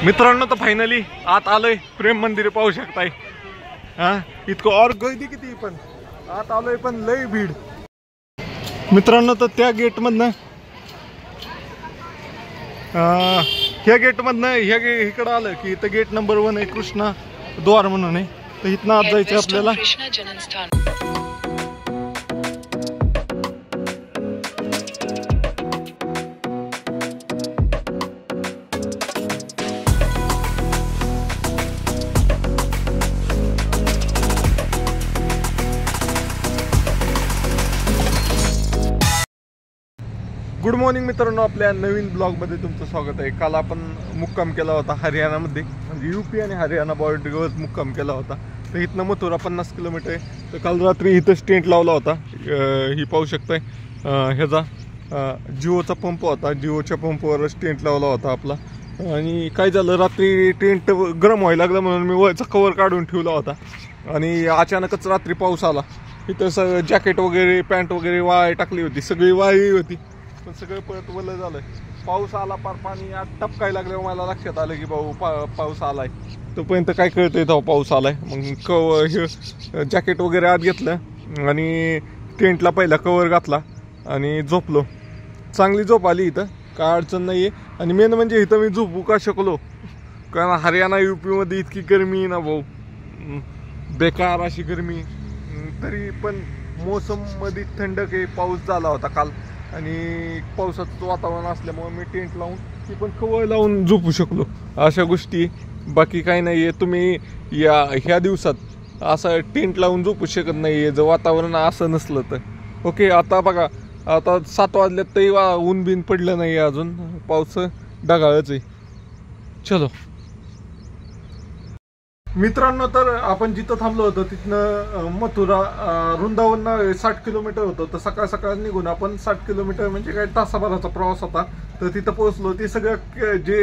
मित्रांनो तर फायनली आत आलोय, प्रेम मंदिर पाहू शकताय। इतकं और गर्दी किती पण आत आलोय, पण लय भीड। मित्रांनो तर त्या गेट मधनं ह्या गेट मधनं इकडं आलं की इथं गेट नंबर 1 आहे, कृष्णा द्वार म्हणून आहे। तर इथनं आत जायचं आपल्याला। गुड मॉर्निंग मित्रांनो, आपल्या नवीन ब्लॉगमध्ये तुमचं स्वागत आहे। काल आपण मुक्काम केला होता हरियाणामध्ये, म्हणजे यूपी आणि हरियाणा बॉर्डरवर मुक्काम केला होता। तर इथनं मथुरा 50 किलोमीटर आहे। तर काल रात्री इथं टेंट लावला होता। ही पाहू शकताय, ह्याचा जिओचा पंप होता, जिओच्या पंपवरच टेंट लावला होता आपला। आणि काय झालं, रात्री टेंट गरम व्हायला लागलं म्हणून मी वरचा कवर काढून ठेवला होता आणि अचानकच रात्री पाऊस आला। इथं जॅकेट वगैरे पॅन्ट वगैरे वाळी टाकली होती, सगळी वाळी होती, पण सगळं परत वलं झालं। पाऊस आला, पार पाणी आत टपकायला लागल्यावर मला लक्षात आलं की पाऊस आलाय। तोपर्यंत काय कळतंय तेव्हा पाऊस आलाय। मग जॅकेट वगैरे आत घेतलं आणि टेंटला पहिला कवर घातला आणि झोपलो। चांगली झोप आली, इथं काय अडचण नाही आहे। आणि मेन म्हणजे इथं मी झोपू का शकलो, कारण हरियाणा यूपीमध्ये इतकी गरमी ना भाऊ, बेकार अशी गरमी। तरी पण मोसम मध्ये थंडक आहे, पाऊस झाला होता काल आणि पावसाचं वातावरण असल्यामुळे मी टेंट लावून ती पण कवर लावून झोपू शकलो। अशा गोष्टी, बाकी काही नाही आहे। तुम्ही ह्या दिवसात असं टेंट लावून झोपू शकत नाही आहे जर वातावरण असं नसलं तर। ओके, आता बघा, आता 7 वाजल्यात तरी ऊन बिन पडलं नाही आहे अजून, पाऊस ढगाळच आहे। चलो मित्रांनो, तर आपण जिथं थांबलो होतो तिथनं मथुरा वृंदावन 60 किलोमीटर होतं। तर सकाळ सकाळ निघून आपण 60 किलोमीटर म्हणजे काय तासाभराचा प्रवास होता। तर तिथं पोहोचलो। ते सगळं जे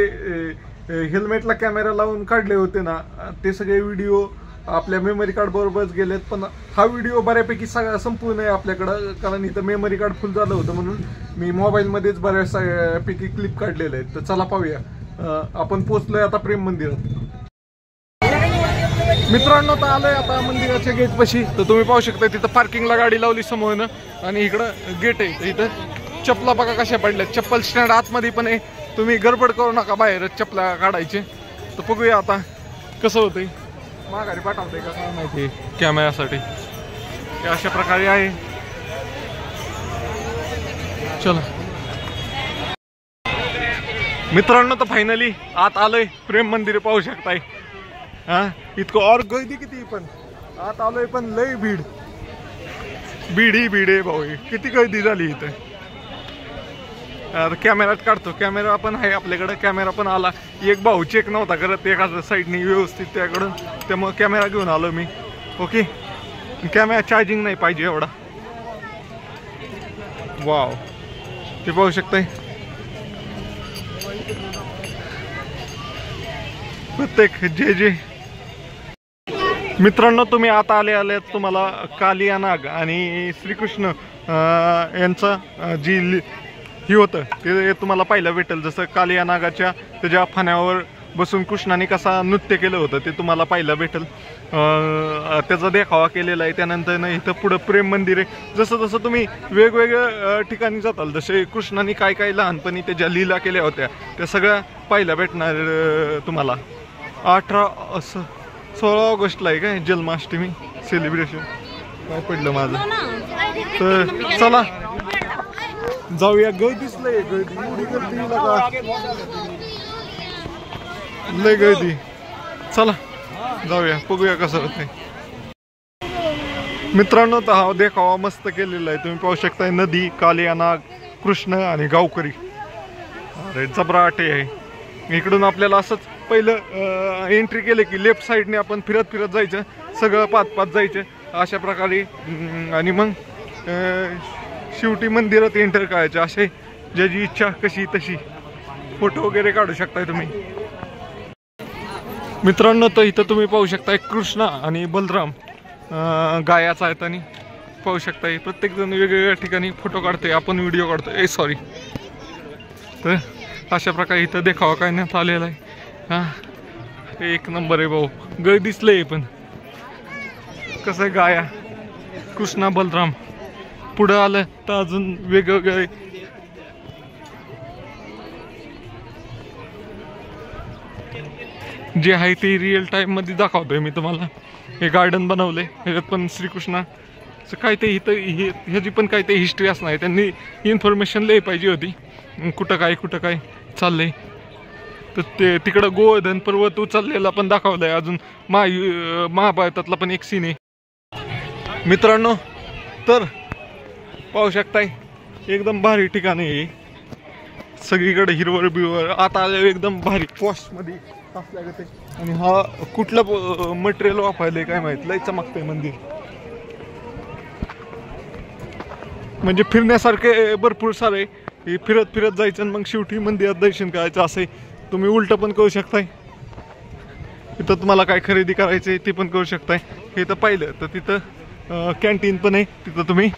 हेल्मेटला कॅमेरा लावून काढले होते ना, ते सगळे व्हिडिओ आपल्या मेमरी कार्ड बरोबरच गेलेत। पण हा व्हिडिओ बऱ्यापैकी सगळा संपूर्ण आहे आपल्याकडं, कारण इथं मेमरी कार्ड फुल झालं होतं म्हणून मी मोबाईलमध्येच बऱ्याचपैकी क्लिप काढलेले आहेत। तर चला पाहूया, आपण पोहोचलोय आता प्रेम मंदिरात। मित्रांनो तर आलोय आता मंदिराच्या गेट पाशी। तर तुम्ही पाहू शकता तिथं पार्किंगला गाडी लावली समोरनं आणि इकडं गेट आहे। इथं चपला बघा कशा पडल्या, चप्पल स्टँड आतमध्ये पण आहे। तुम्ही गडबड करू नका बाहेर चपला काढायचे। तर बघूया आता कसं होतंय, माघारी पाठवतंय का काय माहिती कॅमेऱ्यासाठी। अशा प्रकारे आहे। चला मित्रांनो, तर फायनली आत आलोय, प्रेम मंदिर पाहू शकताय। इतकं और गर्दी किती पण आत आलोय, पण लय भीड ही भीड आहे भाऊ। किती गर्दी झाली इथं। कॅमेरात काढतो, कॅमेरा पण आहे आपल्याकडे, कॅमेरा पण आला। एक भाऊ चेक नव्हता करत एखाद्या साईडनी व्यवस्थित त्याकडून, त्यामुळे कॅमेरा घेऊन आलो मी। ओके, कॅमेरा चार्जिंग नाही पाहिजे एवढा। वाव, ते पाहू शकताय प्रत्येक जे मित्रांनो, तुम्ही आता आले तुम्हाला कालिया नाग आणि श्रीकृष्ण यांचं जी ही होतं ते तुम्हाला पाहायला भेटेल। जसं कालिया नागाच्या त्याच्या फण्यावर बसून कृष्णाने कसा नृत्य केलं होतं ते तुम्हाला पाहायला भेटेल। त्याचा देखावा केलेला आहे। त्यानंतर इथं पुढं प्रेम मंदिर आहे। जसं जसं तुम्ही वेगवेगळ्या ठिकाणी जाताल, जसे कृष्णाने काय काय लहानपणी त्याच्या लीला केल्या होत्या त्या सगळ्या पाहायला भेटणार तुम्हाला। 16 ऑगस्टला आहे काय जन्माष्टमी सेलिब्रेशन, काय पडलं माझं। तर चला जाऊया। गर्दीच लय गर्दी, एवढी गर्दी लय गर्दी। चला जाऊया, बघूया कसं होतंय। मित्रांनो, तर हा देखावा मस्त केलेला आहे। तुम्ही पाहू शकताय नदी, कालिया नाग, कृष्ण आणि गावकरी। अरे जबराटे आहे। इकडून आपल्याला असंच पहिलं एंट्री केले की लेफ्ट साईडने आपण फिरत फिरत जायचं, सगळं पाच जायचं अशा प्रकारे। आणि मग शेवटी मंदिरात एंटर करायचं। असे ज्याची इच्छा कशी तशी फोटो वगैरे काढू शकताय तुम्ही। मित्रांनो, तर इथं तुम्ही पाहू शकताय कृष्णा आणि बलराम गायाचा आहेत आणि पाहू शकताय प्रत्येक जण वेगवेगळ्या ठिकाणी फोटो काढतोय, आपण व्हिडिओ काढतोय। सॉरी। तर अशा प्रकारे इथं देखावा करण्यात आलेला आहे। हा एक नंबर आहे भाऊ. गाय दिसलंय पण कसं आहे गाया. कृष्णा बलराम पुढं आलं तर अजून वेगवेगळे जे आहे ते रिअल टाइम मध्ये दाखवतोय मी तुम्हाला. हे गार्डन बनवलंय ह्याच्यात पण श्रीकृष्णाचं काय ते इथं ह्याची पण काय ते हिस्ट्री असणार. त्यांनी इन्फॉर्मेशन लय पाहिजे होती कुठं काय चाललंय. तर ते तिकडं गोवर्धन पर्वत उचललेला पण दाखवलाय. अजून महाभारतातला पण एक सीन आहे मित्रांनो. तर पाहू शकताय एकदम भारी ठिकाण आहे. सगळीकडे हिरवळ बिरवळ आता एकदम भारी पॉश मध्ये असल्यागत. आणि हा कुठलं मटेरियल वापरलंय काय माहित. लय चमकतंय मंदिर. म्हणजे फिरण्यासारखे भरपूर सारे. फिरत जायचं आणि मग शेवटी मंदिरात दर्शन करायचं. असे तुम्ही उलट पण करू शकताय. तिथं तुम्हाला काय खरेदी करायचंय ते पण करू शकताय. हे तर पाहिलं तर तिथं कॅन्टीन पण आहे. तिथं तुम्ही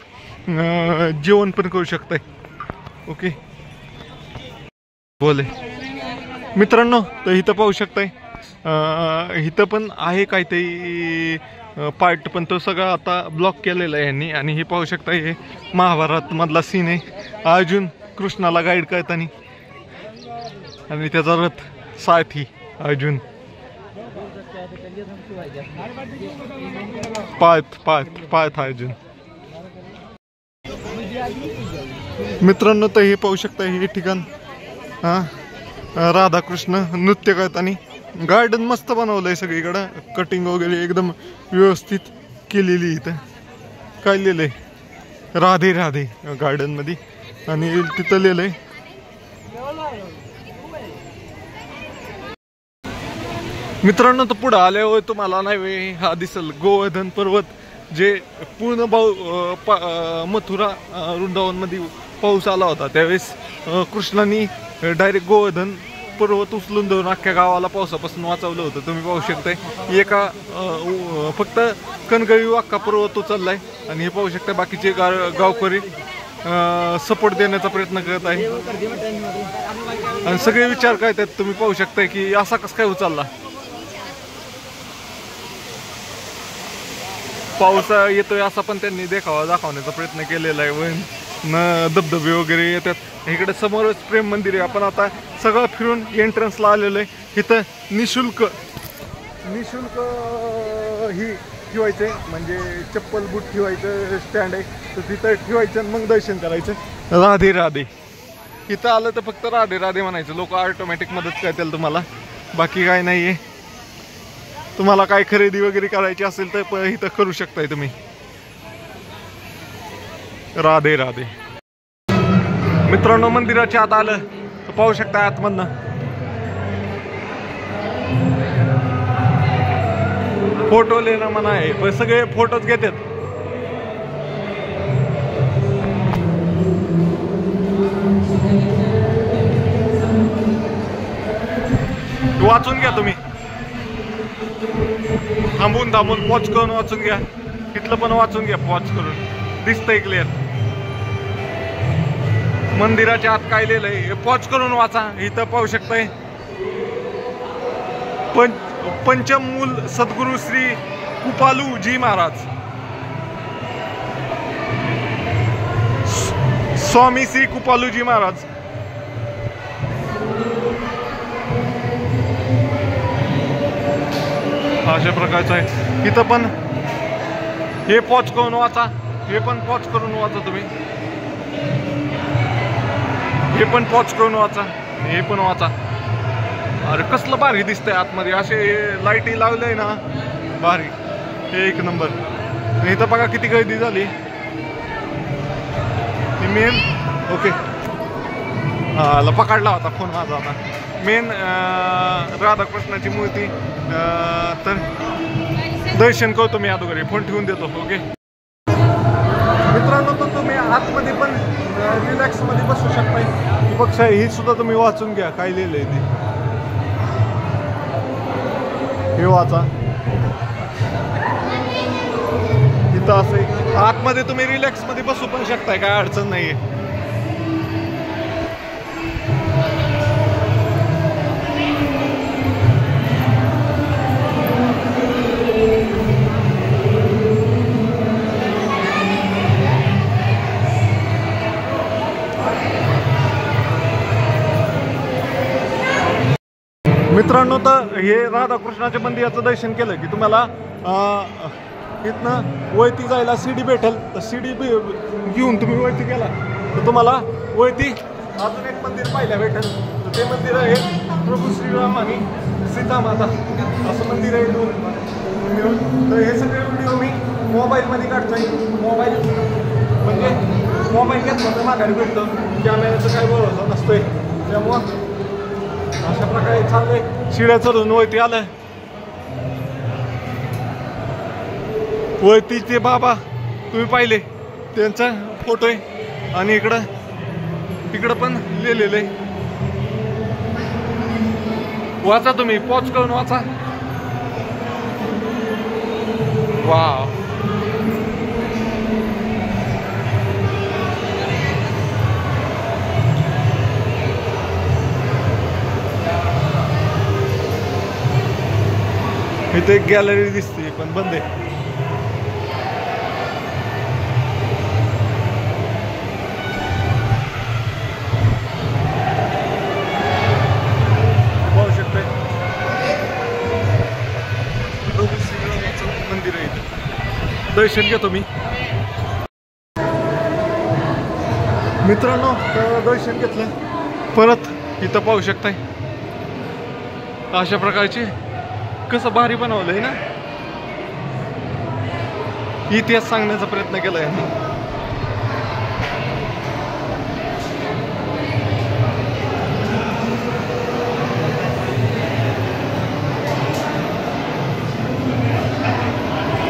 जेवण पण करू शकताय. ओके बोले मित्रांनो. तर इथं पाहू शकताय इथं पण आहे काय ते पार्ट पण तो सगळा आता ब्लॉक केलेला आहे यांनी. आणि हे पाहू शकताय हे महाभारत मधला सीन आहे. अर्जुन कृष्णाला गाईड करताना आणि त्याचा रथ सारथी अर्जुन पार्थ अर्जुन. मित्रांनो तर हे पाहू शकता हे ठिकाण राधाकृष्ण नृत्य करताना. गार्डन मस्त बनवलंय सगळीकडं. कटिंग वगैरे एकदम व्यवस्थित केलेली. इथं काय लिहिलंय राधे राधे गार्डन मध्ये. आणि तिथं लिहिलंय मित्रांनो. तर पुढे आल्यावर तुम्हाला नाही हा दिसल गोवर्धन पर्वत. जे पूर्ण मथुरा वृंदावन मध्ये पाऊस आला होता त्यावेळेस कृष्णाने डायरेक्ट गोवर्धन पर्वत उचलून देऊन अख्ख्या गावाला पावसापासून वाचवलं होतं. तुम्ही पाहू शकताय एका फक्त कणगळी अख्खा पर्वत उचललाय. आणि हे पाहू शकता बाकीचे गावकरी सपोर्ट देण्याचा प्रयत्न करत आहे. आणि सगळे विचार करतात. तुम्ही पाहू शकताय की असा कसं काय उचलला. पाऊस येतोय असा पण त्यांनी दाखवण्याचा प्रयत्न केलेला आहे. धबधबे वगैरे येतात. इकडे समोरच प्रेम मंदिर आहे. आपण आता सगळं फिरून एंट्रन्सला आलेलो आहे. इथं निशुल्क ही ठेवायचं आहे. म्हणजे चप्पल बूट ठेवायचं स्टँड आहे. तर तिथं ठेवायचं आणि मग दर्शन करायचं. राधे राधे. इथं आलं तर फक्त राधे राधे म्हणायचं. लोक ऑटोमॅटिक मदत करतील तुम्हाला. बाकी काय नाही आहे. तुम्हाला काय खरेदी वगैरे करायची असेल तर इथं करू शकताय तुम्ही. राधे राधे. मित्रांनो मंदिराच्या आत आलं तर पाहू शकता आतमधनं फोटो लेणं म्हणा आहे. पण सगळे फोटोच घेतात. वाचून घ्या तुम्ही. थांबून पॉज करून वाचून घ्या. इथलं पण वाचून घ्या पॉज करून. दिसतंय क्लिअर. मंदिराच्या आत काय लिहिलंय पॉज करून वाचा. इथं पाहू शकताय पंचमूल सद्गुरु श्री कृपालू जी महाराज, स्वामी श्री कृपालू जी महाराज. अशा प्रकारचं आहे. इथं पण हे पॉज करून वाचा. हे पण पॉज करून वाचा तुम्ही. हे पण पॉज करून वाचा. हे पण वाचा. अरे कसलं भारी दिसतंय आतमध्ये. असे लाईटी लावलंय ना भारी. हे एक नंबर. इथं बघा किती गर्दी झाली. मेन ओके हा पकडला होता फोन माझा. आता मेन राधाकृष्णाची मूर्ती. तर दर्शन करतो मी अगोदर. फोन ठेवून देतो. ओके मित्रांनो तर तुम्ही आतमध्ये पण रिलॅक्स मध्ये बसू शकताय. पक्ष ही सुद्धा तुम्ही वाचून घ्या काय लिहिलंय ते. हे वाचा. इथं असं आतमध्ये तुम्ही रिलॅक्स मध्ये बसू पण शकताय. काय अडचण नाहीये. मित्रांनो, तर हे राधाकृष्णाच्या मंदिराचं दर्शन केलं की तुम्हाला इथनं वळती जायला सीडी भेटेल. तर सीडी घेऊन तुम्ही वळती गेला तर तुम्हाला वळती अजून एक मंदिर पाहायला भेटेल. तर ते मंदिर आहे प्रभू श्रीराम आणि सीतामाता असं मंदिर आहे मिळून. तर हे सगळे व्हिडिओ मी मोबाईलमध्ये काढतोय. मोबाईल म्हणजे मोबाईल घेतला तर माघारी भेटतो, कॅमेऱ्याचं काय भरोसा नसतोय. त्यामुळं अशा प्रकारे चाललंय. शिड्या चढून वरती आलं. वरती ते बाबा तुम्ही पाहिले त्यांचा फोटो आहे आणि इकडं पण लिहिलेलं आहे. वाचा तुम्ही, पॉज करून वाचा. वाव, इथे एक गॅलरी दिसते पण बंद आहे. पाहू शकताय प्रभू श्रीरामाचं मंदिर आहे. दर्शन घेतो मी. मित्रांनो, दर्शन घेतलं. परत इथं पाहू शकताय अशा प्रकारचे कसं भारी बनवलंय ना. इतिहास सांगण्याचा प्रयत्न केलाय.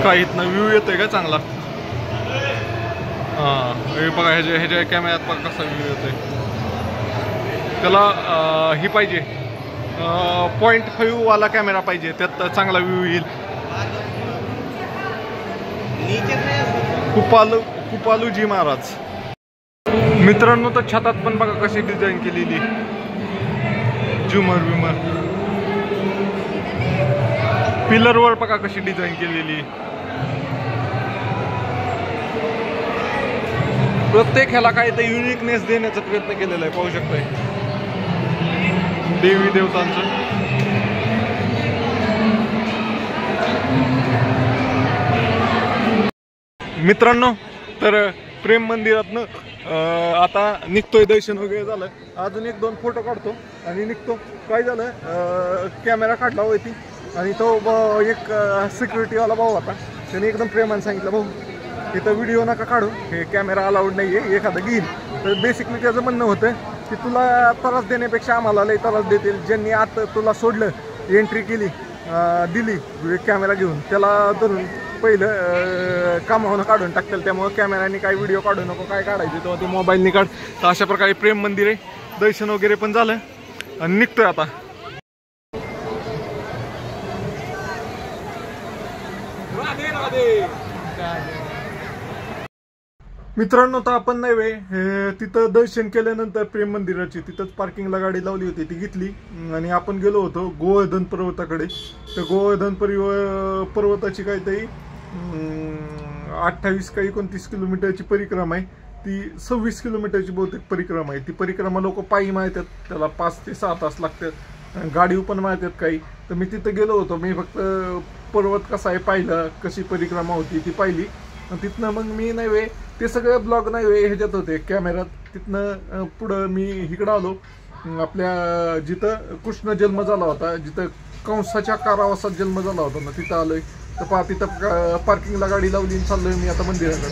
काय इथनं व्ह्यू येतोय का चांगला? हे बघा, ह्याच्या कॅमेऱ्यात बघा कसा व्ह्यू येतोय. त्याला ही पाहिजे 0.5 वाला कॅमेरा पाहिजे, त्यात चांगला व्ह्यू येईल. कुपालूजी महाराज. मित्रांनो, तर छतात पण बघा कशी डिझाईन केलेली. झुमर विमर पिलरवर बघा कशी डिझाईन केलेली. प्रत्येक ह्याला काहीतरी युनिकनेस देण्याचा प्रयत्न केलेला आहे. पाहू शकताय देवी देवतांचं. मित्रांनो, तर प्रेम मंदिरातनं आता निघतोय. दर्शन वगैरे झालं. अजून 1-2 फोटो काढतो आणि निघतो. काय झालं, कॅमेरा काढला होती आणि तो एक सिक्युरिटीवाला भाऊ होता. त्याने एकदम प्रेमाने सांगितलं, भाऊ इथं व्हिडिओ नका काढू, हे कॅमेरा अलाउड नाही आहे, एखादं घेईल. तर बेसिकली त्याचं म्हणणं होतं की तुला त्रास देण्यापेक्षा आम्हाला लई त्रास देतील ज्यांनी आता तुला सोडलं, एंट्री केली, दिली कॅमेरा घेऊन, त्याला धरून पहिलं कामावून काढून टाकतील. त्यामुळे कॅमेराने काही व्हिडिओ काढू नको, काय काढायचे तेव्हा ते मोबाईलने काढ. तर अशा प्रकारे प्रेम मंदिर आहे. दर्शन वगैरे पण झालं आणि निघतोय आता. मित्रांनो, तर आपण नाही वे तिथं दर्शन केल्यानंतर प्रेम मंदिराची तिथंच पार्किंगला गाडी लावली होती, ती घेतली आणि आपण गेलो होतो गोवर्धन पर्वताकडे. तर गोवर्धन पर्वताची काहीतरी 28 का 29 किलोमीटरची परिक्रमा आहे. ती 26 किलोमीटरची बहुतेक परिक्रमा आहे. ती परिक्रमा लोक पायी मारतात, त्याला 5 ते 6 तास लागतात. गाडी पण मारतात काही. तर मी तिथं गेलो होतो. मी फक्त पर्वत कसा आहे पाहिलं, कशी परिक्रमा होती ती पाहिली. तिथनं मग मी नाही वे ते सगळे ब्लॉग नाही वे ह्याच्यात होते कॅमेऱ्यात. तिथनं पुढं मी इकडं आलो आपल्या जिथं कृष्ण जन्म झाला होता, जिथं कंसाच्या कारावासात जन्म झाला होता ना, तिथं आलोय. तर तिथं पार्किंगला गाडी लावली आणि चाललोय मी आता मंदिराकडे.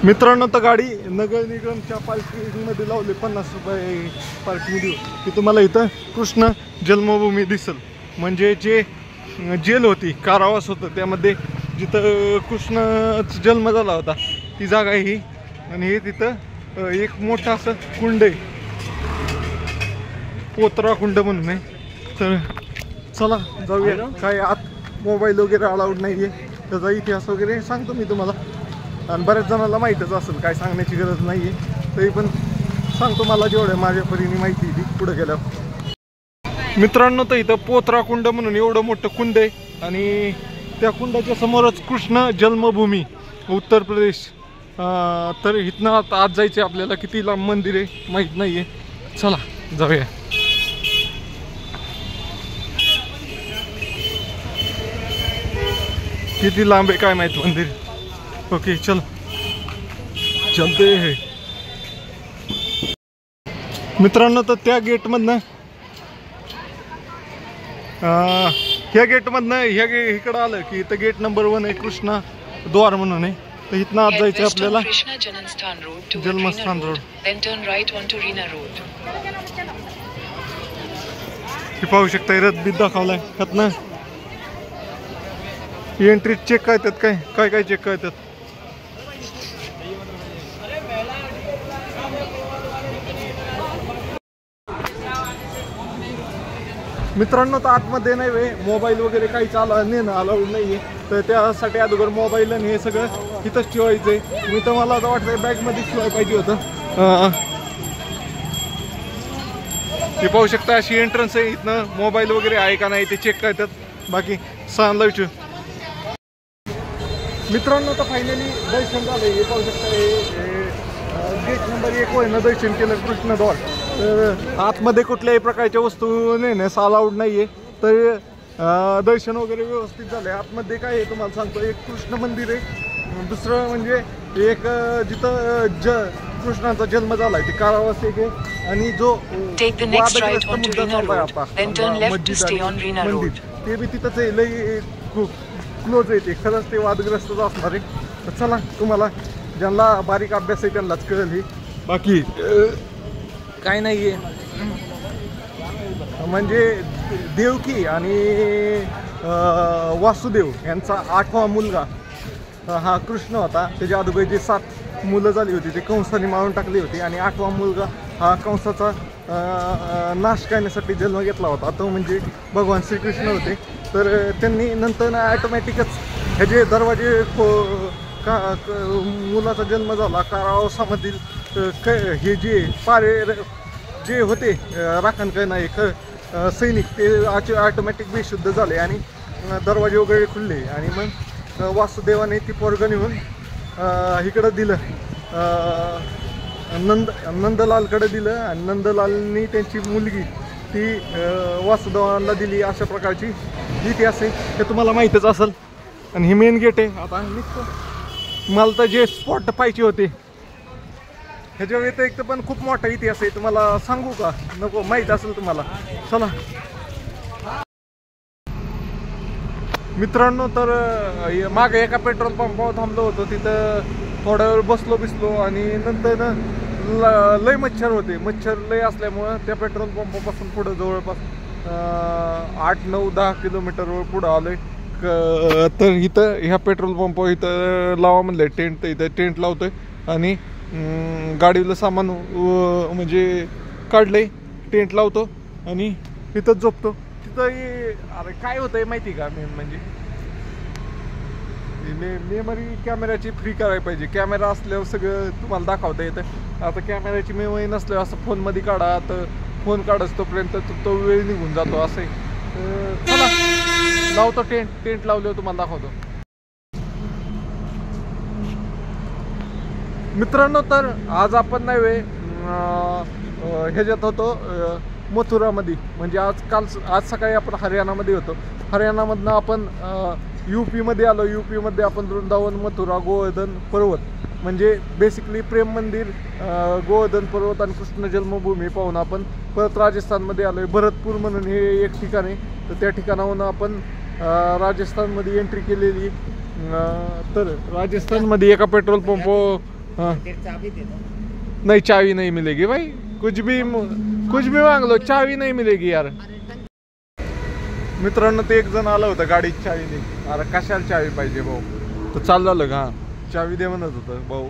मित्रांनो, तर गाडी नगर निगमच्या पार्किंगमध्ये लावली. 50 रुपये पार्किंग देऊ की तुम्हाला इथं कृष्ण जन्मभूमी दिसेल. म्हणजे जे जेल होती, कारावास होतं, त्यामध्ये जिथं कृष्णाचा जन्म झाला होता ती जागा आहे ही. आणि हे तिथं एक मोठा असं कुंड आहे, पोत्रा कुंड म्हणून आहे. तर चला जाऊया. काय आत मोबाईल वगैरे अलाउड नाही आहे, त्याचा इतिहास वगैरे सांगतो मी तुम्हाला. आणि बऱ्याच जणांना माहीतच असेल, काय सांगण्याची गरज नाही आहे, तरी पण सांगतो मला जेवढं माझ्या परीने माहिती ती पुढे गेल्यावर. मित्रांनो, तर इथं पोत्रा कुंड म्हणून एवढं मोठं कुंड आहे आणि त्या कुंडाच्या समोरच कृष्ण जन्मभूमी उत्तर प्रदेश. तर इथनं आता आत जायचं आपल्याला. किती लांब मंदिर आहे माहीत नाही आहे. चला जाऊया. किती लांब आहे काय माहित मंदिर. ओके चल चलते हे मित्रांनो. तर त्या गेटमधनं ह्या गेटमधनं इकडं आलं की इथं गेट नंबर 1 आहे कृष्णा द्वार म्हणून आहे. तर इथनं आत जायचं आपल्याला जन्मस्थान रोड. हे पाहू शकता रथबीत दाखवलाय ह्यातनं एंट्री चेक करतात काय काय चेक करतात. मित्रांनो तर आतमध्ये नाही वे मोबाईल वगैरे काही नेणं अलाउड नाहीये. तर त्यासाठी अगोदर मोबाईल आणि हे सगळं इथंच ठेवायचंय. मी तर मला आता वाटतं बॅगमध्ये ठेवायला पाहिजे होतं. हे पाहू शकता अशी एंट्रन्स आहे. इथनं मोबाईल वगैरे आहे का नाही ते चेक करतात. बाकी सांगायचं मित्रांनो तर फायनली दर्शन झालं. हे पाहू शकता गेट नंबर 1 होय ना दर्शन केलं कृष्णद्वार. तर आतमध्ये कुठल्याही प्रकारच्या वस्तू नेण्यास अलाउड नाहीये. तर दर्शन वगैरे व्यवस्थित झाले. आतमध्ये काय आहे तुम्हाला सांगतो. एक कृष्ण मंदिर आहे. दुसरं म्हणजे एक जिथं कृष्णाचा जन्म झालाय ते कारावास एक आहे. आणि जो मंदिर ते बी तिथंच आहे. लई क्लोज आहे ते. खरंच ते वादग्रस्तच असणार आहे. तर चला तुम्हाला ज्यांना बारीक अभ्यास आहे त्यांनाच कळेल ही. बाकी काय नाही आहे. म्हणजे देवकी आणि वासुदेव यांचा 8वा मुलगा हा कृष्ण होता. त्याच्या अगोदर जे 7 मुलं झाली होती ते कंसाने मारून टाकली होती. आणि 8वा मुलगा हा कंसाचा नाश करण्यासाठी जन्म घेतला होता. तो म्हणजे भगवान श्रीकृष्ण होते. तर त्यांनी नंतर ऑटोमॅटिकच ह्याचे दरवाजे मुलाचा जन्म झाला कारावासामधील हे जे पारे जे होते राखण करणारे सैनिक ते ऑटोमॅटिक बेशुद्ध झाले आणि दरवाजे वगैरे खुलले. आणि मग वासुदेवाने ती पोरगं नेऊन इकडं दिलं नंदलालकडे दिलं. आणि नंदलालनी त्यांची मुलगी ती वासुदेवांना दिली. अशा प्रकारची इतिहास आहे. हे तुम्हाला माहीतच असेल. आणि ही मेन गेट आहे. आता निघतो. मला तर जे स्पॉट पाहिजे होते ह्याच्या व्यतिरिक्त पण खूप मोठा इतिहास आहे. तुम्हाला सांगू का नको माहीत असेल तुम्हाला. चला मित्रांनो तर मागे एका पेट्रोल पंपावर थांबलो होतो. तिथं थोड्या वेळ बसलो आणि नंतर लय मच्छर होते. मच्छर लय असल्यामुळं त्या पेट्रोल पंपापासून पुढं जवळपास 8, 9, 10 किलोमीटरवर पुढं आलोय. तर इथं ह्या पेट्रोल पंपावर इथं लावा म्हणलं टेंट. तर इथं टेंट लावतोय आणि गाडीला सामान म्हणजे काढलंय. टेंट लावतो आणि इथंच झोपतो. तिथं अरे काय होतंय माहिती का मेन म्हणजे मेमरी कॅमेऱ्याची फ्री करायला पाहिजे. कॅमेरा असल्यावर सगळं तुम्हाला दाखवता येतं. आता कॅमेऱ्याची मेमरी नसल्यावर असं फोनमध्ये काढा तर फोन काढच तोपर्यंत तो वेळ निघून जातो. असं आहे. चला लावतो टेंट लावल्यावर तुम्हाला दाखवतो. मित्रांनो तर आज आपण नाही ह्याच्यात होतो मथुरामध्ये. म्हणजे आज सकाळी आपण हरियाणामध्ये होतो. हरियाणामधनं आपण UP-मध्ये आलो. UP-मध्ये आपण वृंदावन, मथुरा, गोवर्धन पर्वत म्हणजे बेसिकली प्रेम मंदिर, गोवर्धन पर्वत आणि कृष्ण जन्मभूमी पाहून आपण परत राजस्थानमध्ये आलो आहे. भरतपूर म्हणून हे एक ठिकाण आहे. तर त्या ठिकाणाहून आपण राजस्थानमध्ये एंट्री केलेली. तर राजस्थानमध्ये एका पेट्रोल पंपावर नहीं चावी नहीं मिलेगी भाई. कुछ भी मांग लो चावी नहीं मिलेगी यार. मित्रांनो ते एक जण आलं होतं गाडीची चावी दे. अरे कशाला चावी पाहिजे भाऊ. तर चाललं का चावी दे म्हणत होतं भाऊ.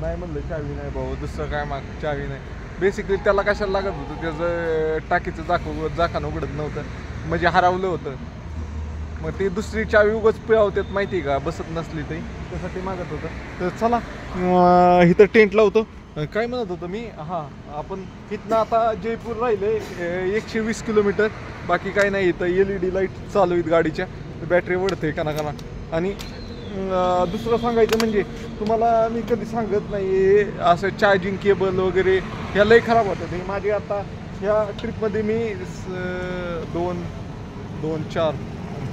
नाही म्हणलं चावी नाही भाऊ. दुसरं काय माग चावी नाही. बेसिकली त्याला कशाला लागत होतं. त्याचं टाकीचं झाकण उघडत नव्हतं म्हणजे हरवलं होतं. मग ते दुसरी चावी उगाच पिळवतात माहिती का बसत नसली तरी त्यासाठी मागत होतं. तर चला इथं टेंट लावतो. काय म्हणत होतं मी आपण इथनं आता जयपूर राहिले 120 किलोमीटर. बाकी काही नाही. इथं LED लाईट चालू आहेत गाडीच्या. बॅटरी ओढते काना. आणि दुसरं सांगायचं म्हणजे तुम्हाला मी कधी सांगत नाही असं चार्जिंग केबल वगैरे ह्या लय खराब होतं. ते माझी आता ह्या ट्रिपमध्ये मी 2, 4,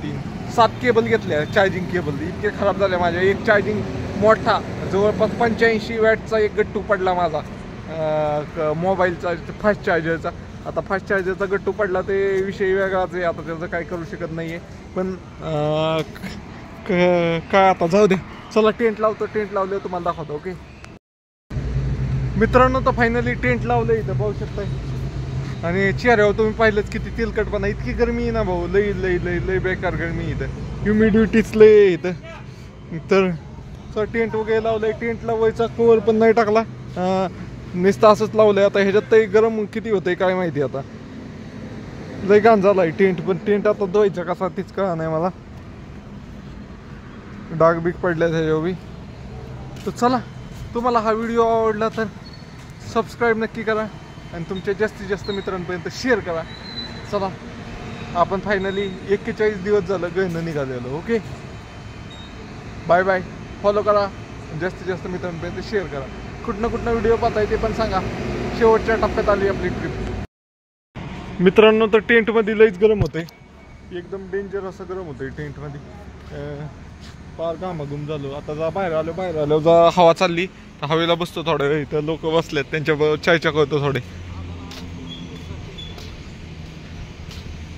3, 7 केबल घेतल्या चार्जिंग केबल, इतके खराब झाले माझ्या. एक चार्जिंग मोठा जवळपास 85 वॅटचा एक गट्टू पडला माझा मोबाईलचा फास्ट चार्जरचा. आता फास्ट चार्जरचा गट्टू पडला ते विषय वेगळाच आहे, आता त्याचं काय करू शकत नाही आहे. पण काय आता जाऊ दे. चला टेंट लावतो, टेंट लावले तुम्हाला दाखवतो. ओके मित्रांनो, तर फायनली टेंट लावलं इथं पाहू शकताय. आणि चेहऱ्यावर तुम्ही पाहिलंच किती तेलकटपणा, इतकी गरमी आहे ना भाऊ, लई लई लई लई बेकार गरमी इथं, ह्युमिडिटीच लई आहे इथं. तर टेंट वगैरे लावलंय, टेंट लावायचा कवर पण नाही टाकला, नुसतं असंच लावलंय. आता ह्याच्यात तरी गरम किती होतंय काय माहिती, आता लई घाण झालाय टेंट. पण टेंट आता धुवायचा कसा तीच कळा नाही मला, डाग बीक पडल्या त्याच्यावर बी. तर चला, तुम्हाला हा व्हिडिओ आवडला तर सबस्क्राईब नक्की करा आणि तुमच्या जास्तीत जास्त मित्रांपर्यंत शेअर करा. चला, आपण फायनली 41 दिवस झालं गहनं निघालेलो. Okay bye bye. फॉलो करा, जास्तीत जास्त मित्रांपर्यंत शेअर करा. कुठनं व्हिडिओ पाहताय ते पण सांगा. शेवटच्या टप्प्यात आली आपली ट्रिप. मित्रांनो, तर टेंटमध्ये लईच गरम होतंय, एकदम डेंजर असं गरम होतंय टेंटमध्ये. फार घामाघूम झालो. आता बाहेर आलो जा हवा चालली, हवेला बसतो थोड्या वेळ. इथं लोक बसलेत, त्यांच्या चर्चा करतो थोडे.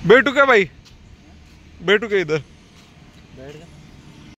भेटू का बाई, भेटू का इथं?